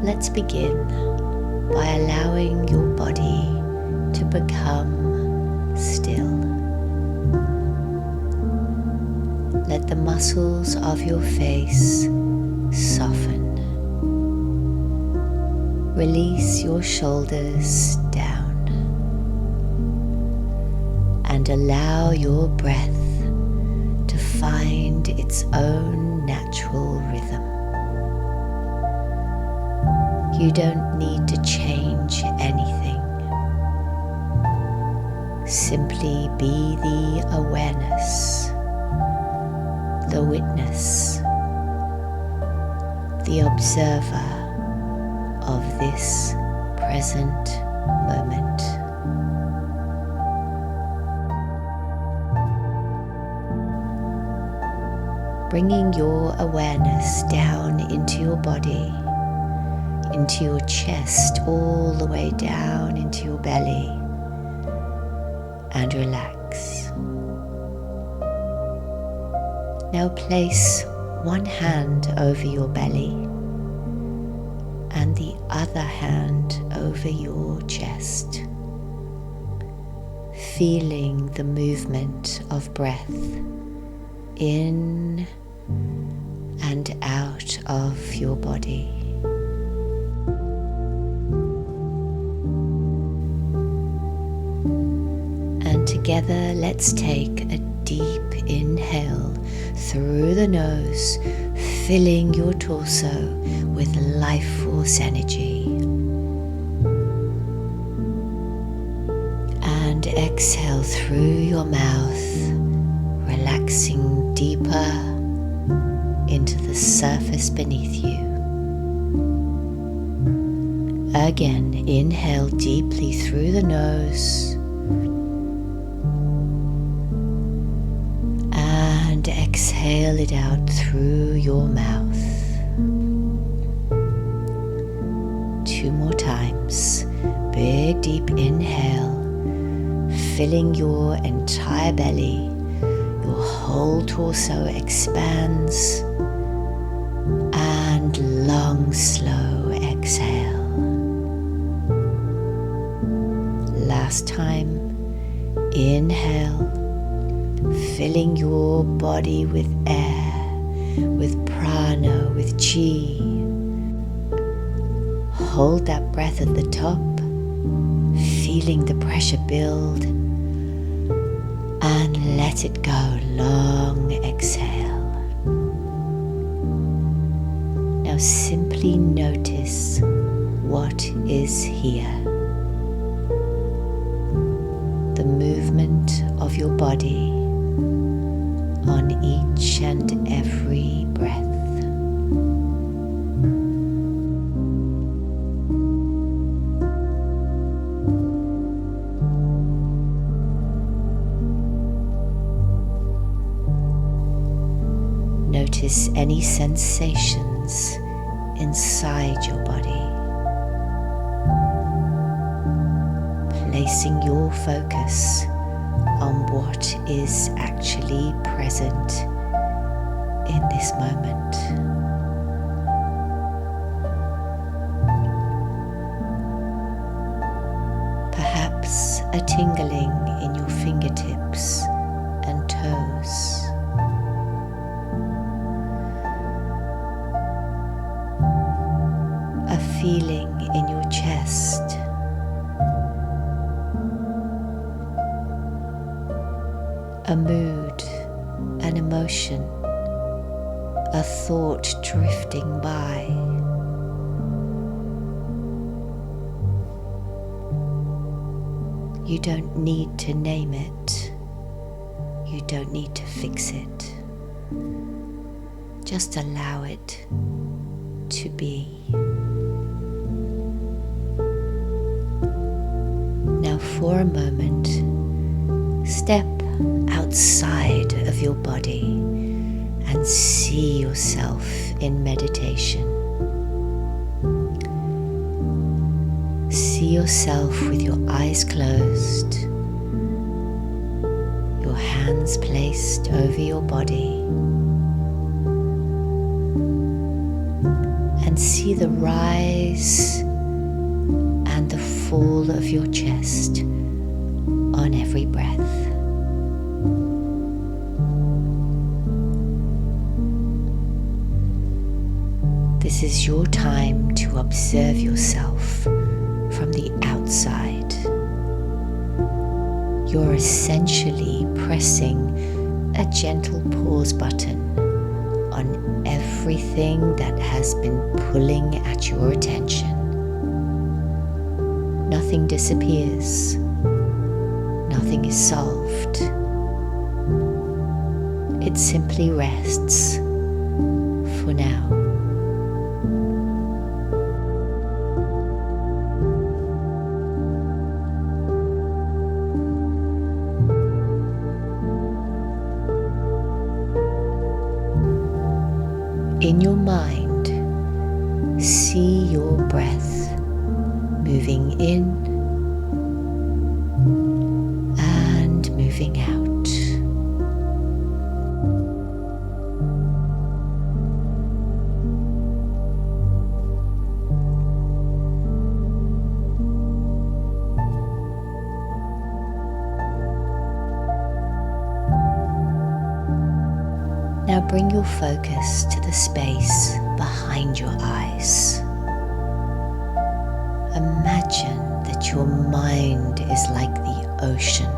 Let's begin by allowing your body to become still. Let the muscles of your face soften. Release your shoulders down and allow your breath to find its own natural rhythm. You don't need to change anything. Simply be the awareness, the witness, the observer of this present moment. Bringing your awareness down into your body, into your chest, all the way down into your belly, and relax. Now place one hand over your belly and the other hand over your chest, feeling the movement of breath in and out of your body. And together, let's take a deep inhale through the nose, filling your torso with life force energy. And exhale through your mouth, relaxing deeper into the surface beneath you. Again, inhale deeply through the nose and exhale it out through your mouth. 2 more times. Big deep inhale, filling your entire belly. Your whole torso expands, and long, slow exhale. Last time, inhale, filling your body with air, with prana, with chi. Hold that breath at the top, feeling the pressure build, and let it go. Long exhale. Now simply notice what is here. The movement of your body on each and every breath. Notice any sensations inside your body. Placing your focus on what is actually present in this moment. Perhaps a tingling in your fingertips and toes. A feeling in your chest. A mood, an emotion, a thought drifting by. You don't need to name it. You don't need to fix it. Just allow it to be. Now for a moment, step outside of your body and see yourself in meditation. See yourself with your eyes closed, your hands placed over your body, and and see the rise and the fall of your chest on every breath. This is your time to observe yourself from the outside. You're essentially pressing a gentle pause button on everything that has been pulling at your attention. Nothing disappears. Nothing is solved. It simply rests for now. In your mind, see your breath moving in and moving out. Now bring your focus to the space behind your eyes. Imagine that your mind is like the ocean.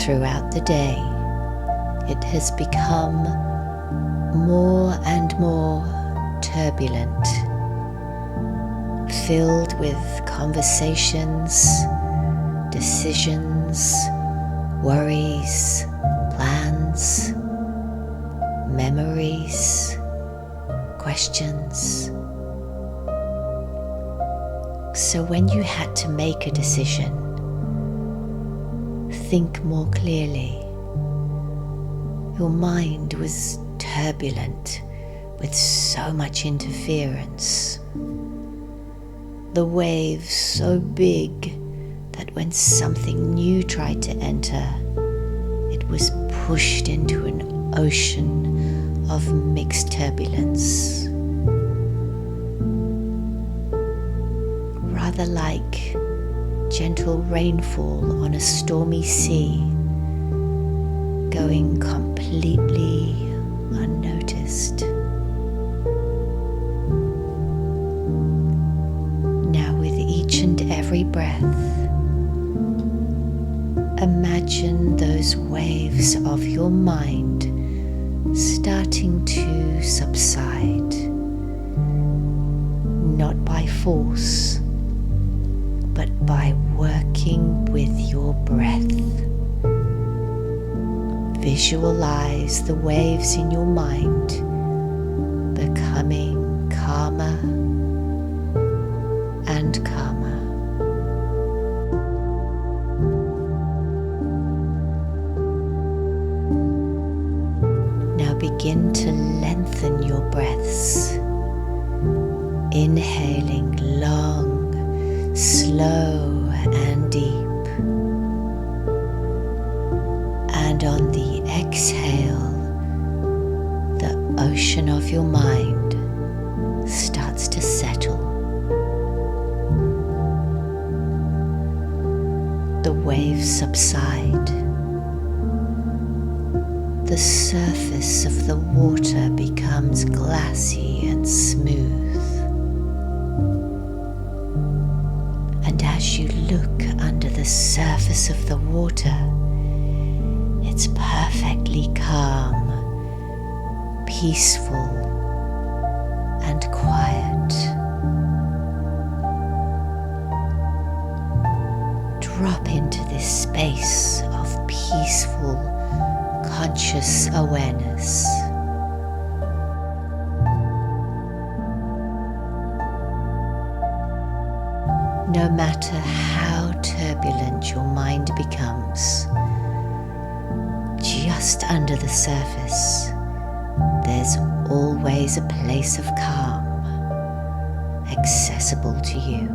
Throughout the day, it has become more and more turbulent, filled with conversations, decisions, worries, plans, memories, questions. So when you had to make a decision, think more clearly. Your mind was turbulent with so much interference. The waves so big that when something new tried to enter, it was pushed into an ocean of mixed turbulence. Rather like gentle rainfall on a stormy sea, going completely unnoticed. Now with each and every breath, imagine those waves of your mind starting to subside, not by force, but by working with your breath. Visualize the waves in your mind becoming calmer and calmer. Now begin to lengthen your breaths, inhaling long, slow and deep. And on the exhale, the ocean of your mind starts to settle. The waves subside. The surface of the water becomes glassy and smooth. And as you look under the surface of the water, it's perfectly calm, peaceful, and quiet. Drop into this space of peaceful, conscious awareness. No matter how turbulent your mind becomes, just under the surface, there's always a place of calm accessible to you.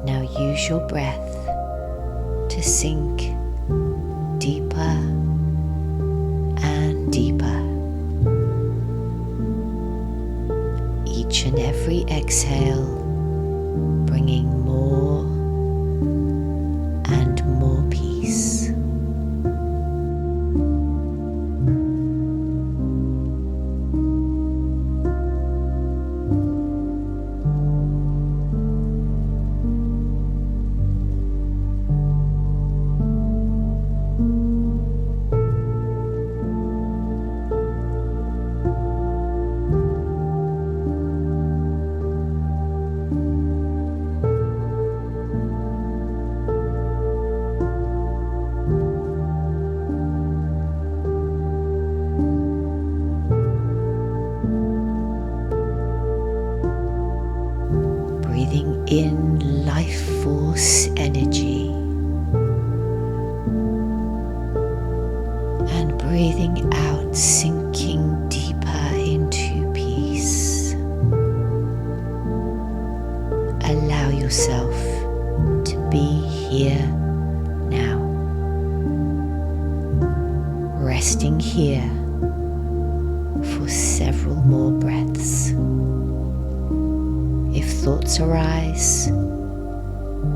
Now use your breath to sink deeper exhale, bringing more and more peace. Breathing in life force energy and breathing out, sinking deeper into peace. Allow yourself to be here now, resting here for several more breaths. If thoughts arise,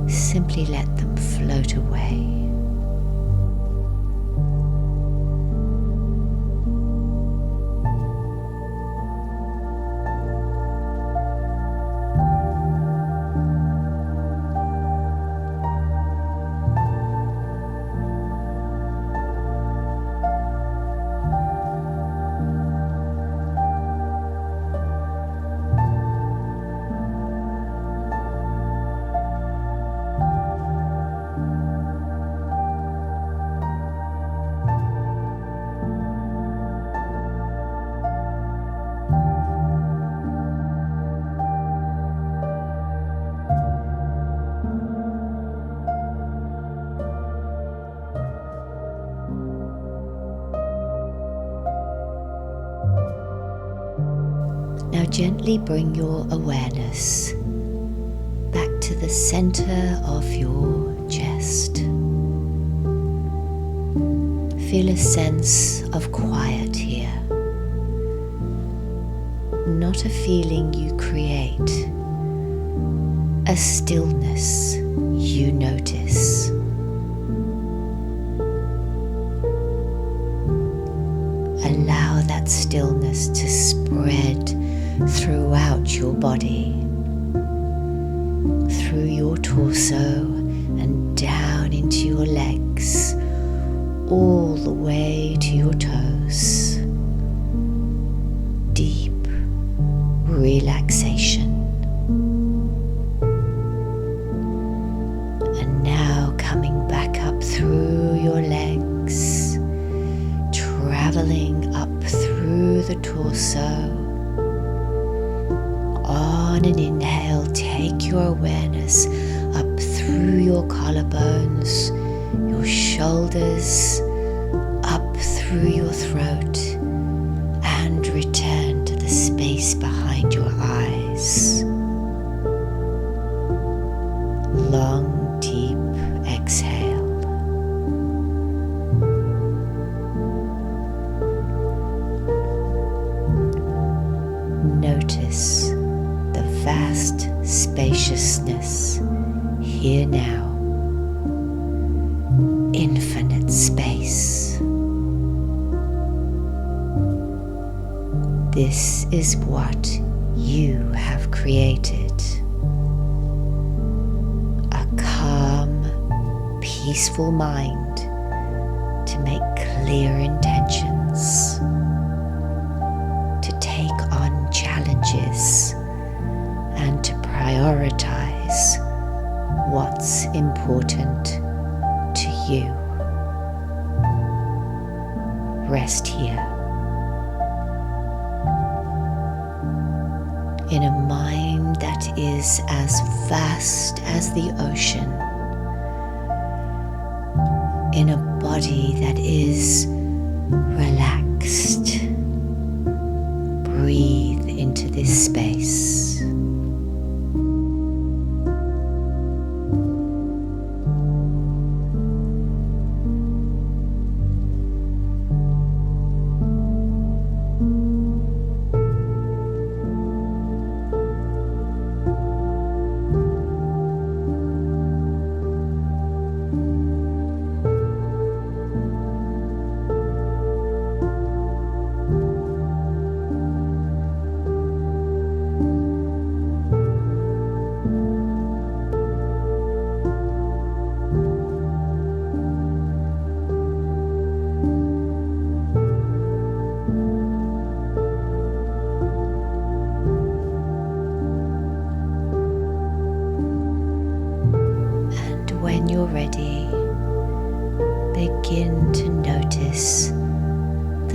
simply let them float away. Now gently bring your awareness back to the center of your chest. Feel a sense of quiet here. Not a feeling you create, a stillness you notice. Allow that stillness to spread throughout your body, through your torso and down into your legs, all the way to your toes. Deep relaxation. And now coming back up through your legs, traveling up through the torso. On an inhale, take your awareness up through your collarbones, your shoulders, up through your throat, and return to the space behind your eyes. Long, deep exhale. Notice the vast spaciousness here now. Infinite space. This is what you have created. A calm, peaceful mind to make clear intentions, to take on challenges, and to prioritize what's important to you. Rest here in a mind that is as vast as the ocean, in a body that is relaxed. Breathe into this space.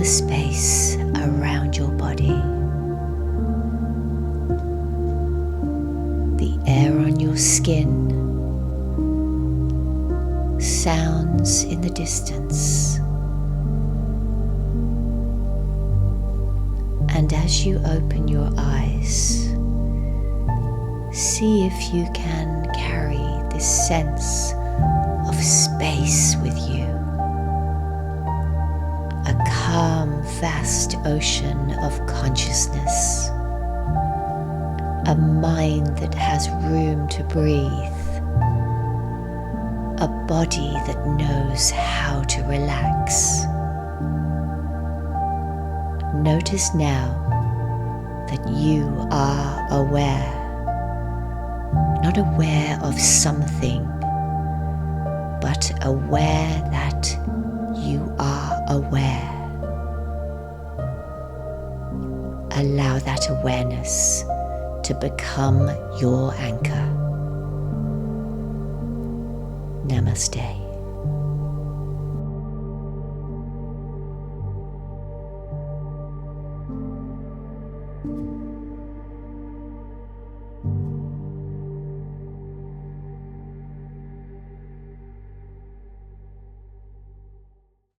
space around your body, the air on your skin, sounds in the distance. And as you open your eyes, see if you can carry this sense of space with you. A calm, vast ocean of consciousness. A mind that has room to breathe. A body that knows how to relax. Notice now that you are aware. Not aware of something, but aware that you are aware. Allow that awareness to become your anchor. Namaste.